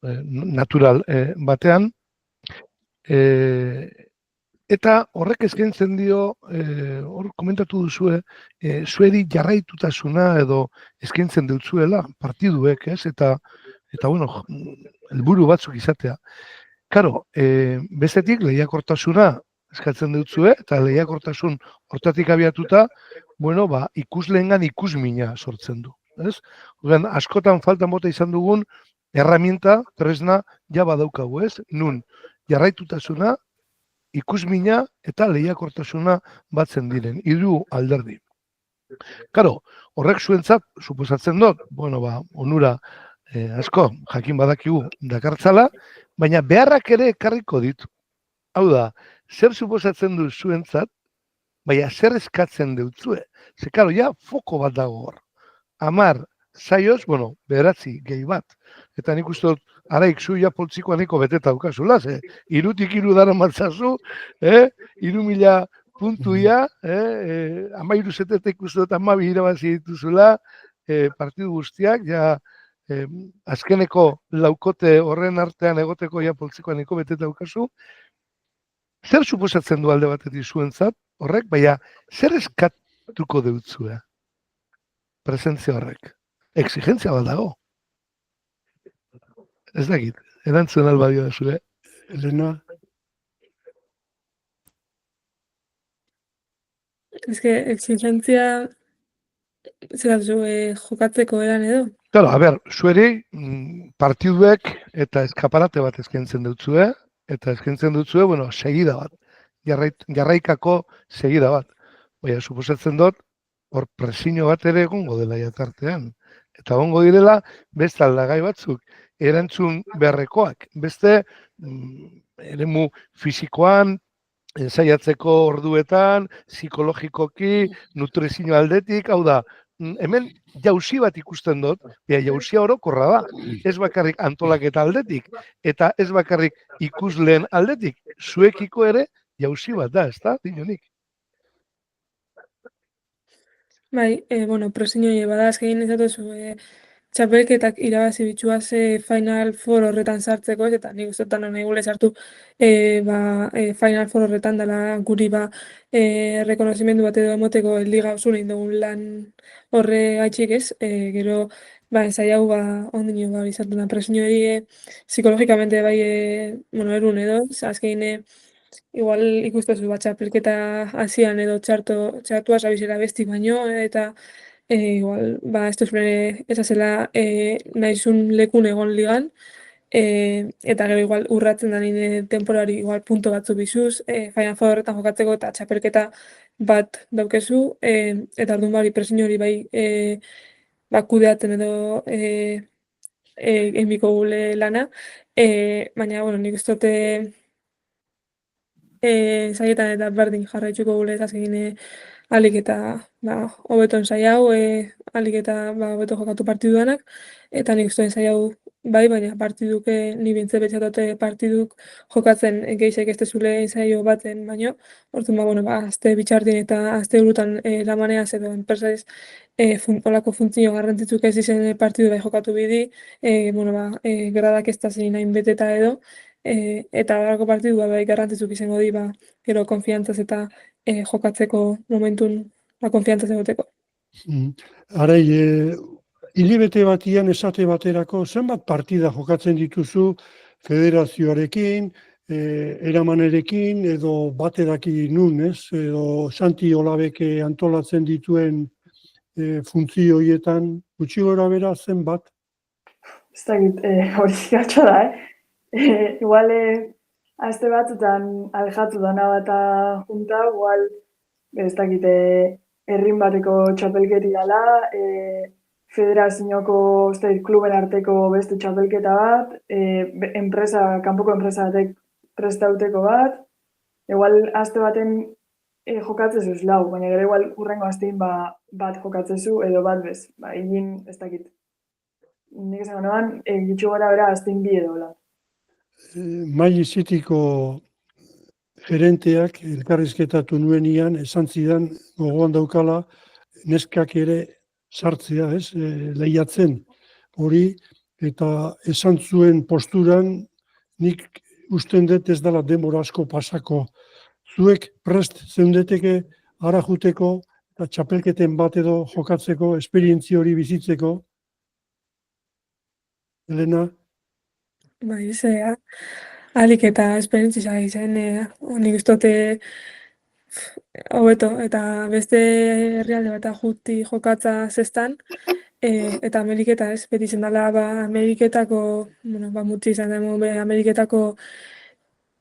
Speaker 4: natural batean, eta horrek eskaintzen dio, hor komentatu duzue, zueri jarraitutasuna edo eskaintzen dutzuela partiduek, ez? Eta helburu batzuk izatea. Karo, bestetik lehiakortasuna eskatzen dutzue, eta lehiakortasun hortatik abiatuta, ikusleengan ikusmina sortzen du. Askotan falta mota izan dugun erramienta, tresna, ja badaukagu, ez? Nun, jarraitutasuna, ikusmina eta lehiakortasuna batzen diren, hiru alderdi. Karo, horrek zuentzat, suposatzen dut, onura asko, jakin badakigu dakartzala, baina beharrak ere ekarriko ditu. Hau da, zer suposatzen du zuentzat, baina zer eskatzen deutzue. Ze, karo, ja, foko bat dago hor. 10 saioz, 9 gehi bat. Eta nik uste dut, araik zu ja poltsikoa niko beteta daukazula, ze, 3-3 dara matzazu, 3.000 puntuia, 13 zetetek uste dut 12 irabazi dituzula, partidu guztiak, ja, azkeneko laukote horren artean egoteko ja poltsikoa niko beteta daukazu. Zer suposatzen du alde batetik zuentzat, horrek, baina zer eskatuko deutzue presentzia horrek? Exigentzia bat dago. Ez dakit, erantzun alba dio da zure.
Speaker 1: Elena?
Speaker 3: exigentzia zer duzu jokatzeko eran edo?
Speaker 4: Claro, a ber, zueri partiduek eta eskaparate bat eskaintzen dutzue, eta eskaintzen dutzue, bueno, segida bat, jarraikako segida bat. Baina, suposatzen dut, hor presiño bat ere egongo dela jatartean. Eta egongo direla, beste aldagai batzuk, erantzun beharrekoak, beste eremu fisikoan, ensaiatzeko orduetan, psikologikoki, nutrizio aldetik, hau da, hemen jauzi bat ikusten dut, jauzia orokorra da, ez bakarrik antolaketa aldetik, eta ez bakarrik ikusleen aldetik, zuekiko ere jauzi bat da, ez da, dinonik.
Speaker 3: Bai, bueno, presiñoi bada azkein ez datuzu txapelketak irabazi bitxuaz Final Four horretan sartzeko, eta nik ustetan nahi gule sartu Final Four horretan dela guri rekonozimendu bat edo emoteko liga oso egin dugun lan horre gaitxik ez, gero ensai hau ondino bizartu da presiño hori psikologikamente bai, bueno, erun edo, azkein igual ikustezu txapelketa hasian edo txartua sabizera bestik baino, eta igual, ez duzule ezazela nahizun lekun egon ligan, eta gero igual urratzen da nire temporari igual punto batzu bizuz, Final Four horretan jokatzeko eta txapelketa bat daukezu, eta orduan bari presiño hori bai kudeatzen edo enbiko gule lana, baina, bueno, nik ez dute zaietan eta berdin jarraitzuko gule azkein alik eta hobeto ensai hau, alik eta hobeto jokatu partiduanak, eta nik uste ensai hau bai, baina partiduk ni bintze betxatote partiduk jokatzen gehizek ez dezule ensaio baten baino, orduan, azte bitxardin eta azte urutan lamaneaz edo enpresaiz olako funtzio garrantzitsuk ez dizen partidu bai jokatu bidi, gradak ez da zein nahin beteta edo, eta horako partidua bai garrantzitsuk izango di, gero konfiantzaz eta jokatzeko momentun konfiantzaz egoteko.
Speaker 1: Arai, hilibete batian esate baterako, zenbat partida jokatzen dituzu federazioarekin, eramanerekin, edo batedaki nun, ez? Edo Santi Olabeke antolatzen dituen funtzio horietan, gutxi gora bera zenbat?
Speaker 2: Ez dakit, hori zigatxo da, igual, aste batzutan aljatu dana bata junta, igual, ez dakit, herrin bateko txapelketi dela, federazioko kluben arteko beste txapelketa bat, kanpoko enpresa batek prestauteko bat, igual aste baten jokatzezu lau, baina gero igual urrengo astein bat jokatzezu edo bat bez, egin ez dakit. Nik esan noan, gitxu gara bera astein bi edo la.
Speaker 1: Maili Cityko gerenteak elkarrizketatu nuenian esan zidan gogoan daukala neskak ere sartzea, ez, lehiatzen hori, eta esan zuen posturan nik usten dut ez dela denbora asko pasako. Zuek prest zeundeteke ara juteko eta txapelketen bat edo jokatzeko, esperientzia hori bizitzeko. Elena?
Speaker 3: Bai, alik eta esperientzia izan, nik ustote hobeto, eta beste herrialde bat juti jokatza zestan, eta Ameriketa ez, beti izan dela Ameriketako, mutzi izan da, Ameriketako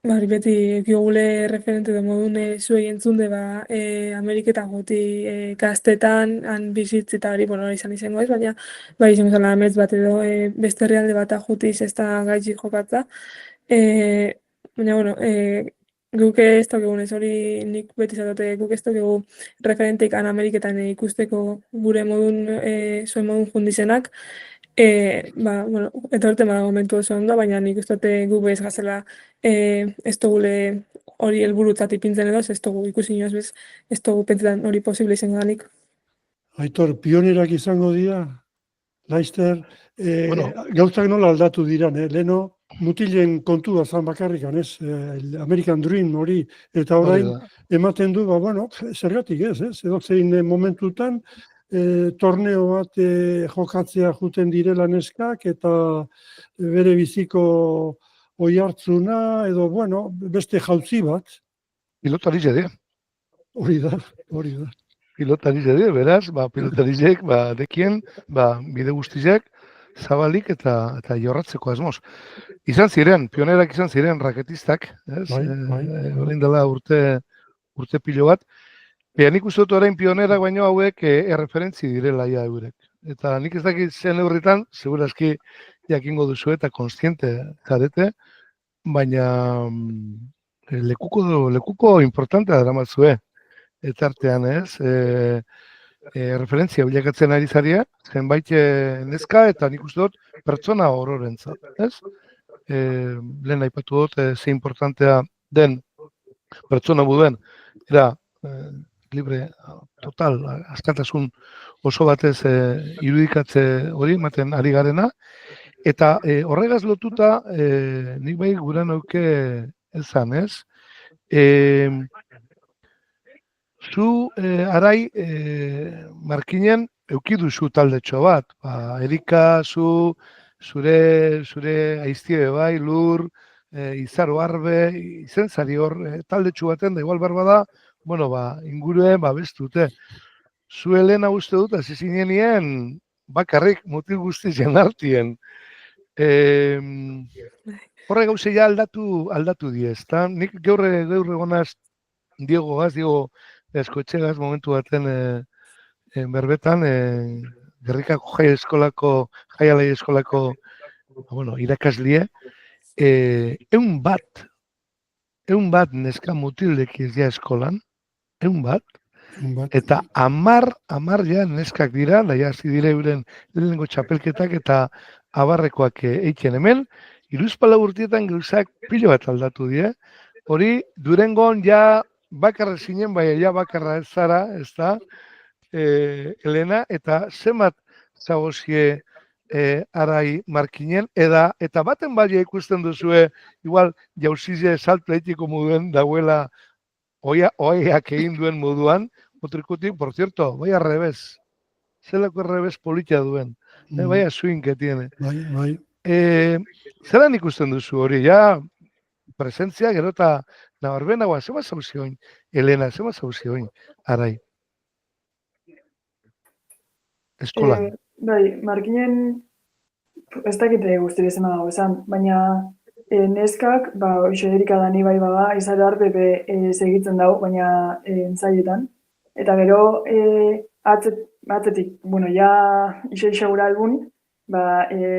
Speaker 3: beti ekiogule referente da modun zuei entzunde Ameriketan goti gaztetan, han bizitzi eta hori, hori izango ez, baina izango zela amets bat edo beste herrialde bat jutiz ez da gaitxik jokatza. Baina, guk ez dugu ez hori nik beti zatote guk ez dugu referenteik Ameriketan ikusteko gure modun, zuen modun jundizenak, eta horten bada momentu oso ondo, baina nik ustote gu bez gazela ez dugule hori helburutzat ipintzen edo, ez dugu ikusi inoz bez, ez dugu pentsetan hori posible izango danik.
Speaker 1: Aitor, pionerak izango dira, Laster, gauzak nola aldatu diran, leheno mutilen kontua zan bakarrikan, ez, American Dream hori, eta orain ematen du, zergatik ez, edo zein momentutan, torneo bat jokatzea juten direla neskak eta bere biziko oihartzuna edo, beste jauzi bat.
Speaker 4: Pilotari jede.
Speaker 1: hori da, hori da.
Speaker 4: Pilotarize dira, beraz, pilotarizek, dekien, bide guztiak, zabalik eta jorratzeko asmoz. Izan ziren, pionerak izan ziren raketistak, ez?
Speaker 1: Bai.
Speaker 4: Orain dela urte pilo bat. Nik uste dut orain pionerak baino hauek erreferentzi direla ja eurek. Eta nik ez dakit zen eurritan, segurazki jakingo duzu eta konstiente zarete, baina lekuko importantea daramatzue. Eta artean, ez? Referentzia bilakatzen ari zaria, zenbait neska eta nik uste dut pertsona ororentzat, ez? Lehen aipatu dut ze importantea den pertsona buduen, era libre, total, askatasun oso batez irudikatze hori ematen ari garena, eta horregaz lotuta nik bai gura nauke ezan, ez? Zu, arai, markinen euki duzu taldetxo bat. Erika, zure aiztie bai, Lur, Izaro Arbe, izen zari hor taldetxo baten, da igual barba da, inguruen bestute. Zu Elena uste dut, hasi zinenien bakarrik mutil guztien artien. Horre gauzeia aldatu diez. Nik gaur egonaz Diego Eskoetxegaz momentu baten berbetan Gerrikako jaialai eskolako irakaslie eun bat neska mutildek izia eskolan, eun bat, eta 10 ja neskak dira, daia hasi dire euren lehenengo txapelketak eta abarrekoak eiken hemen, 3 urtietan gauzak pilo bat aldatu die, hori Durangon ja bakarra zinen, ja bakarra ez zara, ez da, Elena, eta zenbat zagozie arai markinen, eta baten balia ikusten duzue, igual jauzize salto etiko moduen, dauela oiak egin duen moduan, motrikutik, por cierto, bai arrebez, zelako arrebez politia duen, bai swing que tiene.
Speaker 1: Bai.
Speaker 4: Zeran ikusten duzu hori, ja, presentzia, gero eta nabarbenagoa, zema zauzioin, Elena, zema zauzioin, arai. Eskolan.
Speaker 2: Bai, markinen, ez dakite guztire zema dago esan, baina neskak, oixo Erika Dani bai bada, Izaro Arpepe segitzen dago, baina entzaietan. Eta gero, atzetik, ja, iso gura albun,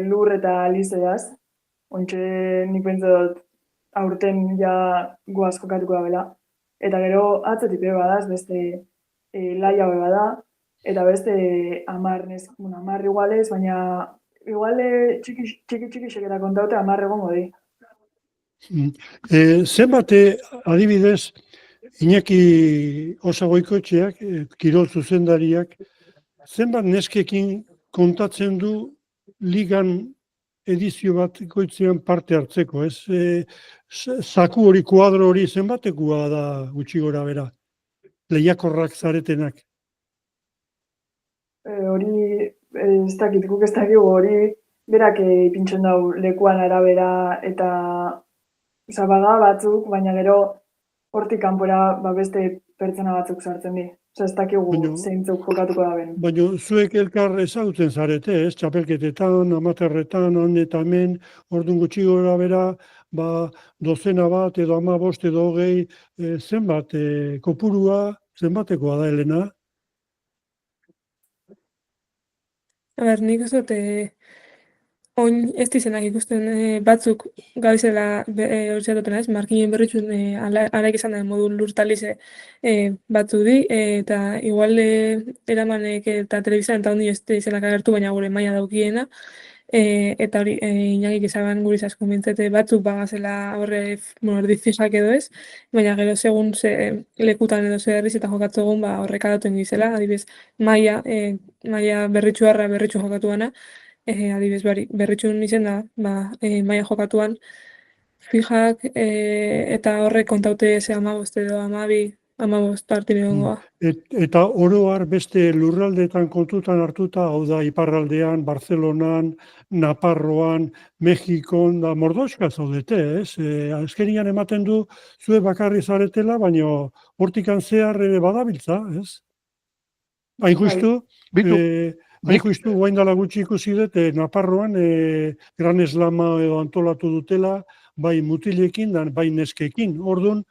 Speaker 2: Lur eta Lizeaz, ontxe nik bentzot aurten ja guaz kokatuko da bela. Eta gero atzetik bebe badaz, beste laia bebe bada, eta beste 10 igualez, baina iguale txiki sekera kontaute 10 egongo di.
Speaker 1: Zenbat adibidez, Iñaki Osagoikoetxeak, kirol zuzendariak, zenbat neskekin kontatzen du ligan edizio bat goitzean parte hartzeko, ez? Zaku hori, kuadro hori zenbatekoa da gutxi gora bera, lehiakorrak zaretenak.
Speaker 2: Hori, ez dakit, guk ez dakigu hori, berak ipintzen dau lekuan arabera eta zabaga batzuk, baina gero hortik kanpora beste pertsona batzuk sartzen di. Ez dakigu zeintzuk jokatuko da ben.
Speaker 1: Baina zuek elkar ezagutzen zarete, ez? Txapelketetan, amaterretan, han eta hemen, orduan gutxi gora bera, dozena bat edo 15 edo 20, zenbat kopurua, zenbatekoa da, Elena?
Speaker 3: Nik ez dut, oin ez dizenak ikusten batzuk gabizela hori zatuten ez, markinen berritxun araik izan da modu Lurtalize batzu di, eta igual eramanek eta telebizan eta ondi ez dizenak agertu, baina gure maila daukiena, eta hori inagik ezaban guri zasko mintzete batzuk bagazela horre erdi fijak edo ez, baina gero segun lekutan edo zer herriz eta jokatzu egun horrek adatuen gizela, adibidez maila berritxuarra berritxu jokatuana, adibidez berritxun izen da, maila jokatuan fijak eta horrek kontaute ze 15 edo 12 15 partidu egongo da.
Speaker 1: Eta oro har beste lurraldeetan kontutan hartuta, hau da, iparraldean, Barcelonan, Naparroan, Mexikon, da mordoxka zaudete, ez? Azkenian ematen du, zue bakarri zaretela, baina hortikan zehar ere badabiltza, ez? Hain justu,
Speaker 4: Bitu,
Speaker 1: hain justu, guain dela gutxi ikusi dut, Naparroan Gran Eslama edo antolatu dutela, bai mutilekin, da, bai neskekin. Orduan,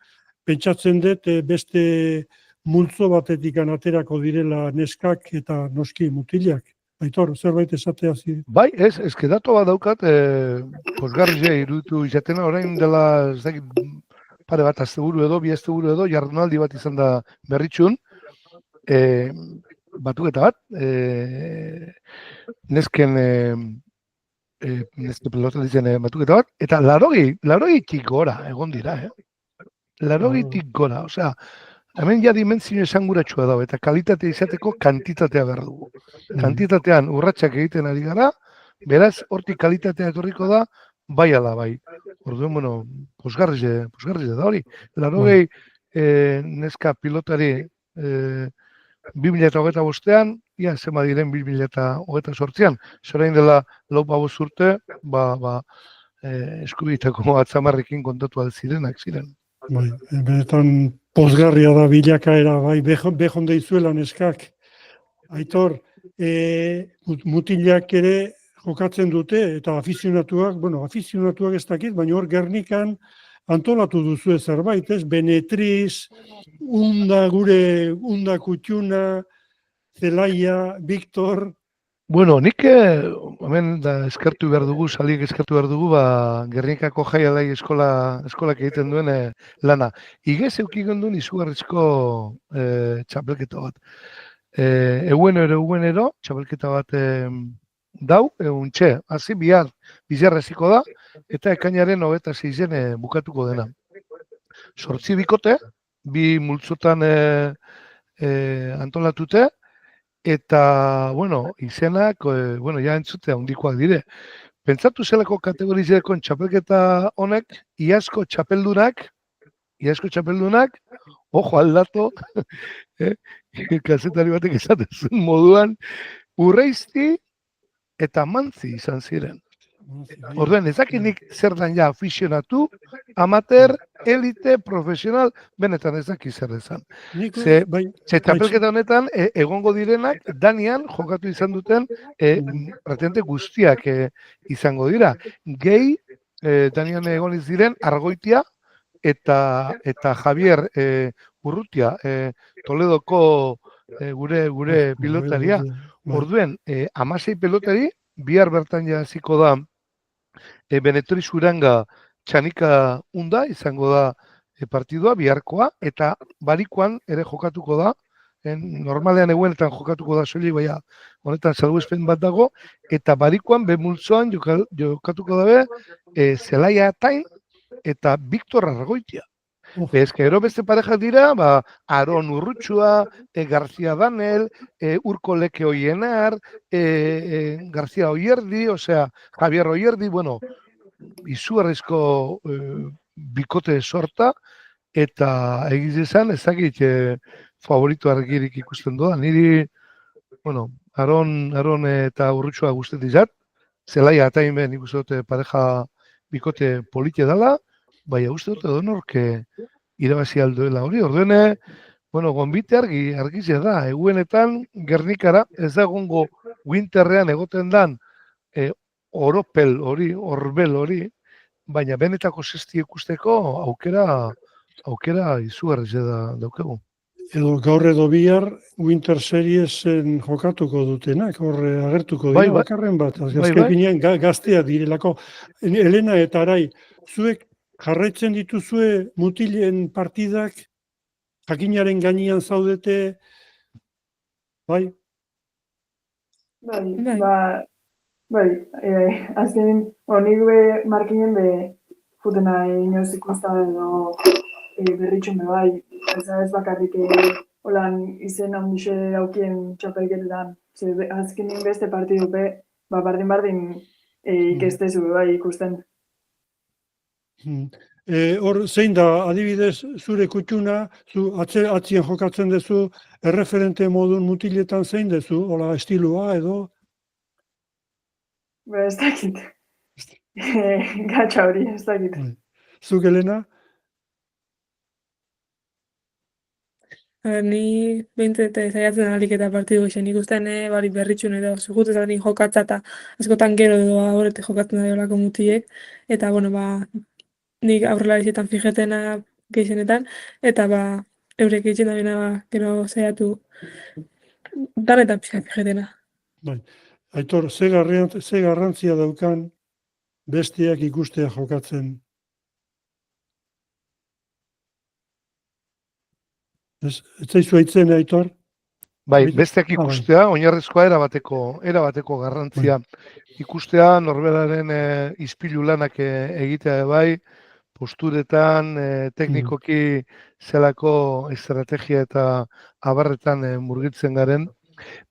Speaker 1: pentsatzen dut beste multzo batetik aterako direla neskak eta noski mutilak. Aitor, zerbait esatea zi.
Speaker 4: bai, ezke dato bat daukat, posgarria iruditu izatena, orain dela, ez dakit, pare bat asteburu edo, bi asteburu edo, jardunaldi bat izan da berritxun, batuketa bat, nesken pelota ditzen batuketa bat, eta larogetik gora egon dira, Larogetik gora, osea, hemen ja dimentsio esanguratsua dago, eta kalitatea izateko kantitatea behar dugu. Kantitatean urratsak egiten ari gara, beraz, hortik kalitatea etorriko da, bai ala bai. Orduan, bueno, posgarrize da hori. Larogei neska pilotari 2025an, ia zema diren 2028an, zorain dela 4-5 urte, eskubitako atzamarrekin kontatu alzirenak ziren.
Speaker 1: Bai, benetan pozgarria da bilakaera, bai, behon deizuela neskak. Aitor, mutilak ere jokatzen dute, eta afizionatuak ez dakit, baina hor Gernikan antolatu duzu zerbait, ez? Benetriz, Unda Kutxuna, Zelaia, Viktor.
Speaker 4: Bueno, nik hemen da eskertu behar dugu, saliek eskertu behar dugu, Gernikako jaialai eskolak egiten duen lana. Igez eukigen duen izugarrizko txapelketa bat. Eguenero, txapelketa bat dau, untxe, hazi bizarra hasiko da, eta ekainaren 26en bukatuko dena. 8 bikote, 2 multzotan antolatute, eta, izenak, ja entzutea handikoak dire. Pentsatu zelako kategorizeko txapelketa honek, iazko txapeldunak, ojo aldatu, kazetari batek esaten zuen moduan, Urreizti eta Mantzi izan ziren. Orduan, ezakinik zer dan ja afizionatu, amateur, elite, profesional, benetan ezaki zer ezan. Ze txapelketa honetan, egongo direnak, Danian jokatu izan duten pretendente guztiak izango dira. Gehi, Danian egon ziren, Argoitia eta Javier Urrutia, Toledoko gure pilotaria. Orduen, 16 pelotari, bihar bertan jaziko da Benetriz Uranga Txanika Unda, izango da partidua, biharkoa, eta barikoan ere jokatuko da, normalean egunetan jokatuko da soilik, baina honetan salbuespen bat dago, eta barikoan bemultzoan jokatuko dabe Zelaia Tain eta Viktor Argoitia. Gero beste parejak dira, Aron Urrutxua, García Danel, Urko Leke Oienar, García Oierdi, Javier Oierdi, izugarrizko bikote sorta, eta egiz esan, ezagik favorito argirik ikusten doa. Niri, Aron eta Urrutxua guztetik zat, Zelaia eta inben ikusten dute pareja bikote politia dela, baina uste dute donorke irabazi aldoela hori. Orduene, gonbite argizia da, eguenetan Gernikara, ez da egongo winterrean egoten dan oropel hori, orbel hori, baina benetako zesti ikusteko aukera izugarriz daukegu.
Speaker 1: Edo gaur edo bihar Winter Seriesen jokatuko dutenak, horre agertuko dira, bakarren bat. Azkenean gaztea direlako. Elena eta Arai, zuek jarraitzen dituzue mutilen partidak, jakinaren gainean zaudete, bai?
Speaker 2: Bai, azkenin, nik be markinen be futena inoz ikusta edo berritxun be bai, ez bakarrik holan izen handixe daukien txapelketetan, azkenin beste partidu be, bardin ikestezu bai ikusten.
Speaker 1: Hor, zein da, adibidez, zure kutxuna, zu atzien jokatzen duzu, erreferente modun mutiletan zein duzu, hola estilua edo?
Speaker 2: Ez dakit. Gatxa hori, ez dakit.
Speaker 1: Zuk, Elena?
Speaker 3: Ni behintzat saiatzen alik eta partidu gixen ikusten bari berritxun edo zugutez ari jokatza eta askotan gero edo horretik jokatzen da olako mutilek. Eta, bueno, nik aurrelarizietan fijetena gehienetan, eta eurek egiten da bena gero saiatu danetan pixka fijetena.
Speaker 1: Bai. Aitor, ze garrantzia daukan besteak ikustea jokatzen? Ez zaizu aitzen, Aitor?
Speaker 4: Bai,
Speaker 1: Bai.
Speaker 4: besteak
Speaker 1: Bai.
Speaker 4: ikustea, oinarrizkoa erabateko garrantzia. Ikustea, norberaren ispilu lanak egitea bai, posturetan, teknikoki zelako estrategia eta abarretan murgiltzen garen.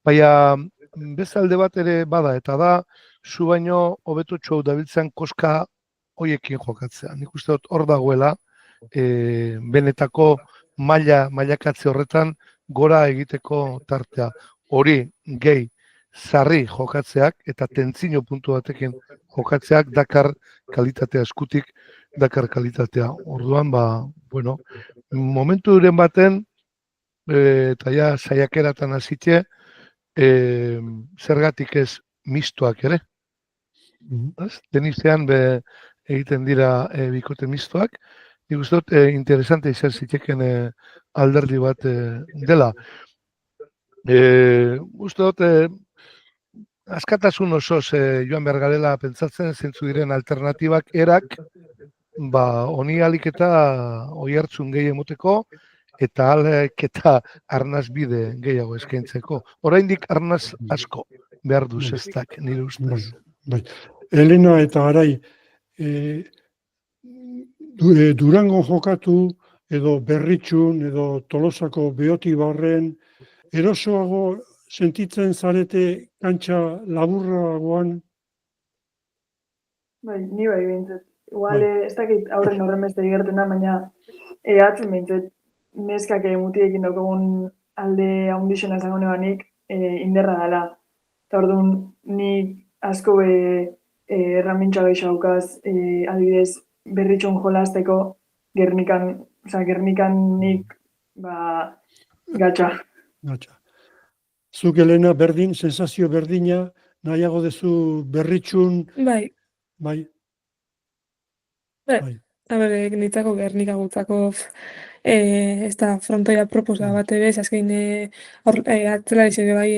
Speaker 4: Baina, beste alde bat ere bada, eta da, zu baino hobeto txou dabiltzen koska hoiekin jokatzea. Nik uste dut hor dagoela, benetako mailakatze horretan gora egiteko tartea. Hori gehi sarri jokatzeak eta tentzino puntu batekin jokatzeak dakar kalitatea eskutik, dakar kalitatea. Orduan, bueno, momenturen baten, eta ja saiakeratan hasitxe, zergatik ez mistoak ere. Tenisean egiten dira bikote mistoak. Nik uste dut interesante izan ziteken alderdi bat dela. Uste dut askatasun osoz joan behar garela pentsatzen zentzu diren alternatibak erak honi alik eta oihartzun gehi emoteko eta alik eta arnaz bide gehiago eskaintzeko. Oraindik arnaz asko behar du zestak, nire ustez.
Speaker 1: Bai. Elena eta Arai, Durango jokatu edo Berritxun edo Tolosako Beotibarren erosoago sentitzen zarete kantxa laburragoan?
Speaker 2: Bai, ni bai behintzat. Igual,
Speaker 1: Bai.
Speaker 2: ez dakit aurren horren beste igertena, baina atzen behintzat neskak mutiekin daukagun alde haundixena esango nebanik inderra dela. Eta orduan, ni asko erramintxa gehi haukaz, adibidez, Berritxun jolasteko Gernikan nik gatxa.
Speaker 1: Gatxa. Zuk, Elena, berdin, sensazio berdina, nahiago dezu Berritxun,
Speaker 3: Bai,
Speaker 1: bai?
Speaker 3: bai. Nitzako Gernika gutzako ez da frontoia proposa bat ebez, azkein atzelarizek bai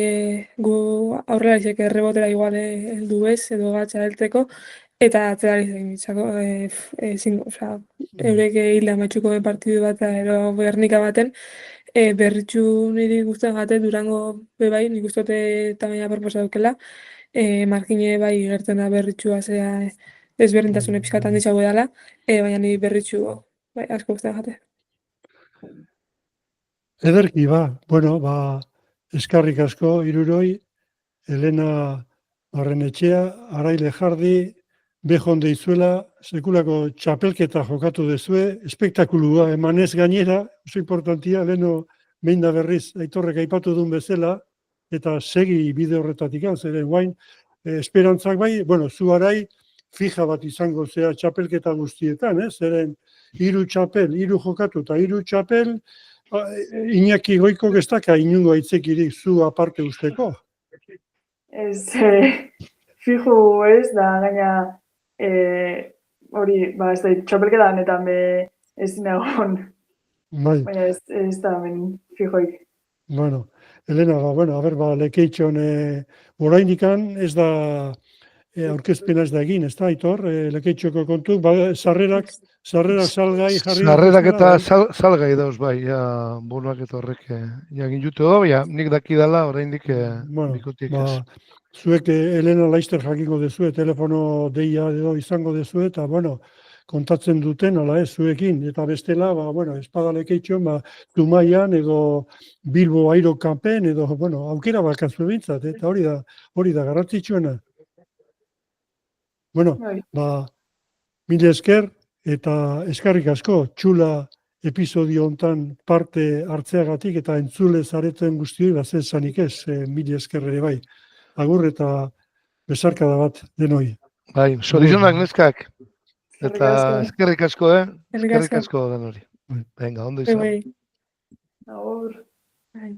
Speaker 3: gu aurrelarizek errebotera igual heldu bez, edo gatxa heltzeko, eta atzelarizek nitzako eurek hilda matxuko partidu bat ero Gernika baten, Berritxu niri guztien gate Durango bai, nik uste dute tamaina proposa daukela, Markine bai gertzen da Berritxua zera desberdintasune pixkat handitxago dela, baina ni Berritxu bai, asko guztien gate.
Speaker 1: Ederki, bueno, eskarrik asko, hiruroi, Elena Barrenetxea, Arai Lejardi, Bejon deizuela, sekulako txapelketa jokatu dezue, espektakulua emanez gainera, oso importantia, leheno behin da berriz Aitorrek aipatu duen bezala, eta segi bide horretatik, zeren guain, esperantzak bai, bueno, zu Arai, fija bat izango zea txapelketa guztietan, zeren hiru txapel, hiru jokatu eta hiru txapel, Iñaki Goikok ez daka inungo aitzekirik zu aparte usteko.
Speaker 2: Ez, fijo ez da, gaina hori, ez da, txapelketa honetan ez nagoen.
Speaker 1: Bai.
Speaker 2: Baina ez da, fijoik.
Speaker 1: Bueno, Elena, lekeitxon, oraindikan ez da aurkezpena ez da egin, ez da, Aitor, lekeitxoko kontu, sarrerak salgai jarri.
Speaker 4: Sarrerak eta salgai dauz, bai, bonuak eta horrek jagin jute nik daki dela, oraindik bikotik ez.
Speaker 1: Zuek Elena Laister jakingo dezue, telefono deia edo izango dezue, eta, kontatzen duten, ala ez, zuekin, eta bestela, espada lekeitxon, Zumaian edo Bilbo Aerokampen, edo, aukera bakazue bintzat, eta hori da garrantzitsuena. Bueno, mila esker, eta eskarrik asko, txula episodio hontan parte hartzeagatik eta entzule zareten guztioi, zer esanik ez, mila esker ere bai. Agur eta besarkada bat denoi.
Speaker 4: Bai, zorizionak neskak.
Speaker 2: Eskerrik
Speaker 4: Eta
Speaker 2: asko.
Speaker 4: eskerrik asko,
Speaker 3: Eskerrik
Speaker 4: Eskerrik
Speaker 3: asko.
Speaker 4: asko denori. Venga, ondo
Speaker 3: Bai,
Speaker 4: izan.
Speaker 3: bai.
Speaker 2: Agur.
Speaker 3: Bai.